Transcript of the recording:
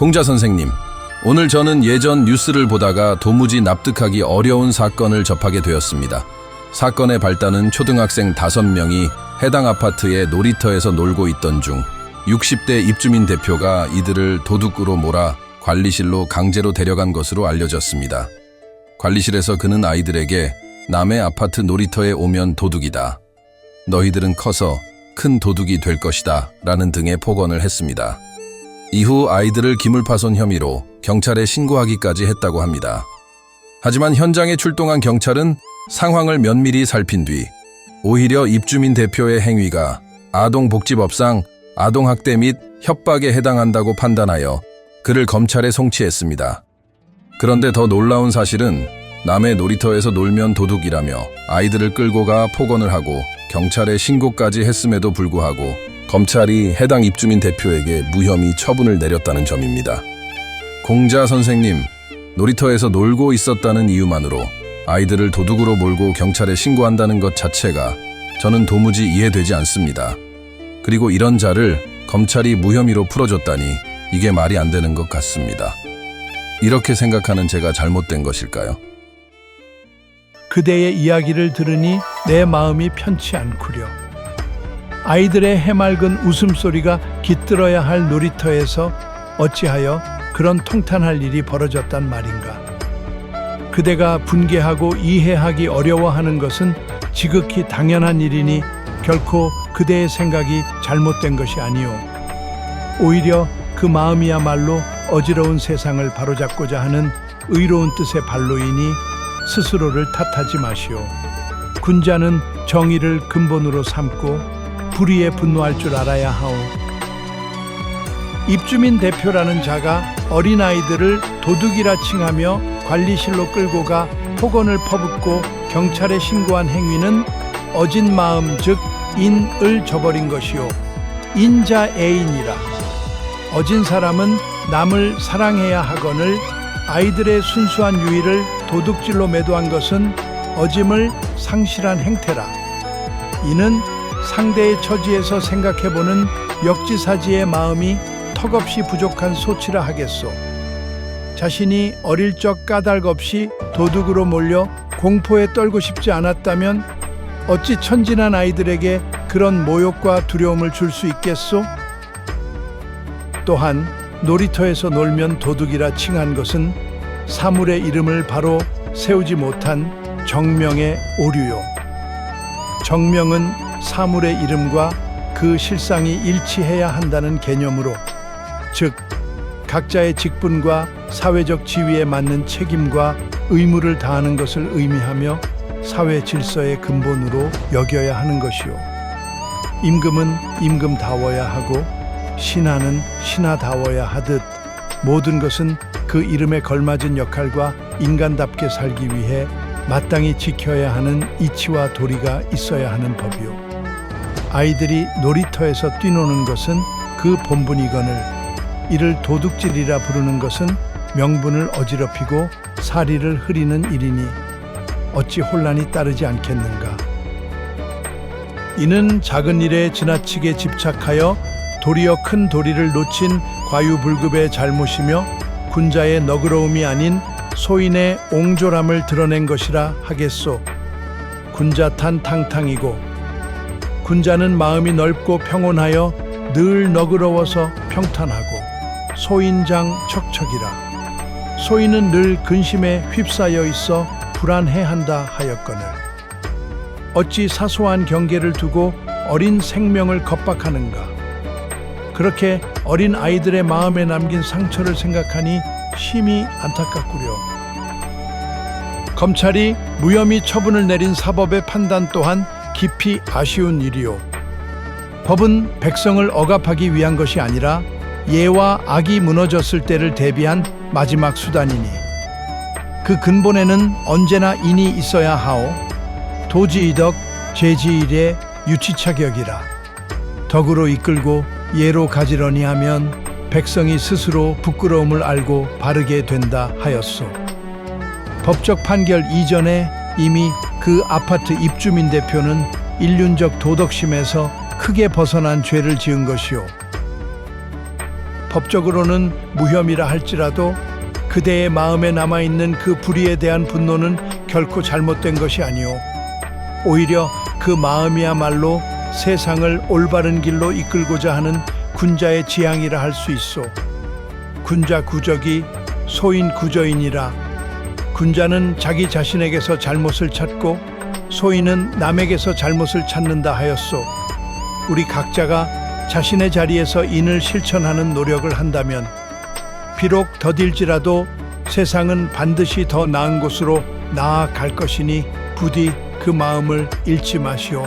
공자 선생님, 오늘 저는 예전 뉴스를 보다가 도무지 납득하기 어려운 사건을 접하게 되었습니다. 사건의 발단은 초등학생 5명이 해당 아파트의 놀이터에서 놀고 있던 중 60대 입주민 대표가 이들을 도둑으로 몰아 관리실로 강제로 데려간 것으로 알려졌습니다. 관리실에서 그는 아이들에게 남의 아파트 놀이터에 오면 도둑이다. 너희들은 커서 큰 도둑이 될 것이다. 라는 등의 폭언을 했습니다. 이후 아이들을 기물파손 혐의로 경찰에 신고하기까지 했다고 합니다. 하지만 현장에 출동한 경찰은 상황을 면밀히 살핀 뒤 오히려 입주민 대표의 행위가 아동복지법상 아동학대 및 협박에 해당한다고 판단하여 그를 검찰에 송치했습니다. 그런데 더 놀라운 사실은 남의 놀이터에서 놀면 도둑이라며 아이들을 끌고 가 폭언을 하고 경찰에 신고까지 했음에도 불구하고 검찰이 해당 입주민 대표에게 무혐의 처분을 내렸다는 점입니다. 공자 선생님, 놀이터에서 놀고 있었다는 이유만으로 아이들을 도둑으로 몰고 경찰에 신고한다는 것 자체가 저는 도무지 이해되지 않습니다. 그리고 이런 자를 검찰이 무혐의로 풀어줬다니 이게 말이 안 되는 것 같습니다. 이렇게 생각하는 제가 잘못된 것일까요? 그대의 이야기를 들으니 내 마음이 편치 않구려. 아이들의 해맑은 웃음소리가 깃들어야 할 놀이터에서 어찌하여 그런 통탄할 일이 벌어졌단 말인가. 그대가 분개하고 이해하기 어려워하는 것은 지극히 당연한 일이니 결코 그대의 생각이 잘못된 것이 아니오. 오히려 그 마음이야말로 어지러운 세상을 바로잡고자 하는 의로운 뜻의 발로이니 스스로를 탓하지 마시오. 군자는 정의를 근본으로 삼고 불의에 분노할 줄 알아야 하오. 입주민 대표라는 자가 어린아이들을 도둑이라 칭하며 관리실로 끌고 가 폭언을 퍼붓고 경찰에 신고한 행위는 어진 마음 즉 인을 저버린 것이요 인자애인이라. 어진 사람은 남을 사랑해야 하거늘 아이들의 순수한 유의를 도둑질로 매도한 것은 어짐을 상실한 행태라. 이는 상대의 처지에서 생각해보는 역지사지의 마음이 턱없이 부족한 소치라 하겠소. 자신이 어릴 적 까닭 없이 도둑으로 몰려 공포에 떨고 싶지 않았다면 어찌 천진한 아이들에게 그런 모욕과 두려움을 줄 수 있겠소? 또한 놀이터에서 놀면 도둑이라 칭한 것은 사물의 이름을 바로 세우지 못한 정명의 오류요. 정명은 사물의 이름과 그 실상이 일치해야 한다는 개념으로, 즉 각자의 직분과 사회적 지위에 맞는 책임과 의무를 다하는 것을 의미하며 사회 질서의 근본으로 여겨야 하는 것이요. 임금은 임금다워야 하고 신하는 신하다워야 하듯 모든 것은 그 이름에 걸맞은 역할과 인간답게 살기 위해 마땅히 지켜야 하는 이치와 도리가 있어야 하는 법이요. 아이들이 놀이터에서 뛰노는 것은 그 본분이거늘 이를 도둑질이라 부르는 것은 명분을 어지럽히고 사리를 흐리는 일이니 어찌 혼란이 따르지 않겠는가. 이는 작은 일에 지나치게 집착하여 도리어 큰 도리를 놓친 과유불급의 잘못이며 군자의 너그러움이 아닌 소인의 옹졸함을 드러낸 것이라 하겠소. 군자탄 탕탕이고 군자는 마음이 넓고 평온하여 늘 너그러워서 평탄하고 소인장 척척이라. 소인은 늘 근심에 휩싸여 있어 불안해한다 하였거늘 어찌 사소한 경계를 두고 어린 생명을 겁박하는가. 그렇게 어린 아이들의 마음에 남긴 상처를 생각하니 심히 안타깝구려. 검찰이 무혐의 처분을 내린 사법의 판단 또한 깊이 아쉬운 일이요. 법은 백성을 억압하기 위한 것이 아니라 예와 악이 무너졌을 때를 대비한 마지막 수단이니 그 근본에는 언제나 인이 있어야 하오. 도지이덕 제지일의 유치차격이라. 덕으로 이끌고 예로 가지러니 하면 백성이 스스로 부끄러움을 알고 바르게 된다 하였소. 법적 판결 이전에 이미 그 아파트 입주민 대표는 일륜적 도덕심에서 크게 벗어난 죄를 지은 것이요. 법적으로는 무혐의라 할지라도 그대의 마음에 남아있는 그 불의에 대한 분노는 결코 잘못된 것이 아니오. 오히려 그 마음이야말로 세상을 올바른 길로 이끌고자 하는 군자의 지향이라 할 수 있소. 군자 구적이 소인 구저이니라. 군자는 자기 자신에게서 잘못을 찾고 소인은 남에게서 잘못을 찾는다 하였소. 우리 각자가 자신의 자리에서 인을 실천하는 노력을 한다면 비록 더딜지라도 세상은 반드시 더 나은 곳으로 나아갈 것이니 부디 그 마음을 잃지 마시오.